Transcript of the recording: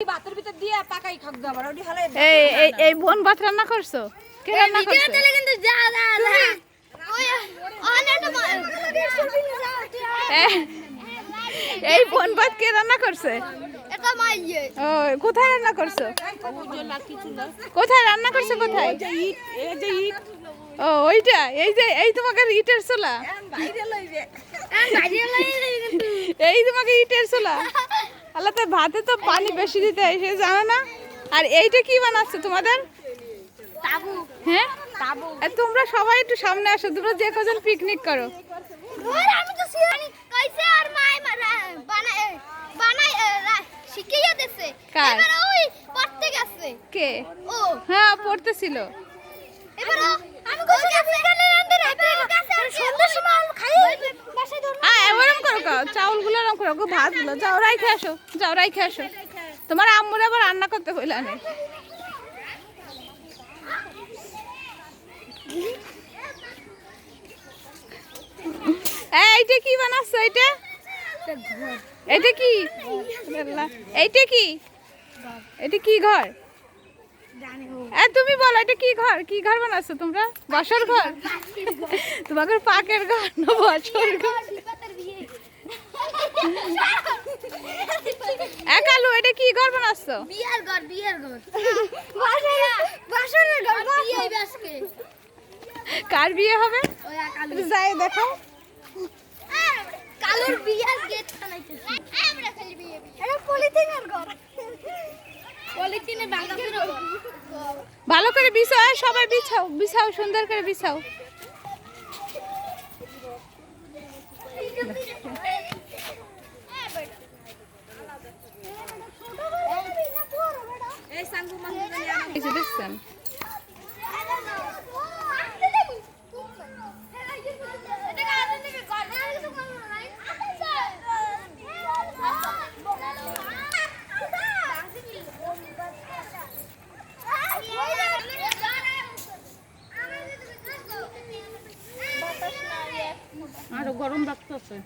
ভাতের ভিতর দিয়ে পাকাই খাক দাও ওটি হলে এই বোন ভাত রান্না করছো? কে রান্না করছে? ভিডিওতে কিন্তু যা ওই এই বোন ভাত কে রান্না করছে? এটা মাইয়ে ও কোথায় রান্না করছো? কোথায় রান্না করছো? কোথায়? এই যে ইট ও ওইটা, এই তোমাকে ইটের চুলা, বাইরে লইবে এই তোমাকে ইটের চুলা। আল্লাহ, তো ভাতে তো পানি বেশি দিতে হয়, সে জানো না? আর এইটা কি বানাচ্ছ তোমাদের? তাবু হ্যাঁ, আর তোমরা সবাই একটু সামনে আসো, তোমরা যে কজন পিকনিক করো। ওরে আমি তো সিরানি কইছে আর মাই বানায় বানায় শিখিয়ে দিছে। কার? এবারে ওই পড়তে গেছে। কে? ও হ্যাঁ, পড়তেছিল। এবারে আমি কইছি আপনি রান্না রাতে সন্ধ্যার সময় আমি খাই বাসায় ধর হ্যাঁ, এরকম করো, চাউলগুলো এরকম করো, ভাতগুলো যাও রাইখে আসো, যাও রাইখে আসো। তোমার আম্মুর আবার রান্না করতে হইল না। এইটা কি বানাচ্ছ? এটা কি? এইটা কি? এটা কি ঘর? তুমি বলো, এটা কি ঘর? কি ঘর বানাচ্ছ তোমরা? বসর ঘর? তোমাকে পাকের ঘর না বসর ঘর? কালু, এটা কি ঘর বানাচ্ছ? বিয়ার ঘর বাসরের ঘর বিয়ে আজকে কার বিয়ে হবে? ওই কালু যাই দেখো। কালুর বিয়ার গেট বানাইতেছে আমরা খালি বিয়ে এটা পলিথিনের ঘর পলিথিনে ভাঙা ফিরো ভালো করে বিছাও, সবাই বিছাও, বিছাও, সুন্দর করে বিছাও। এই সাঙ্গু মাঙ্গু এই যে দেখছেন, আরো গরম লাগতেছে।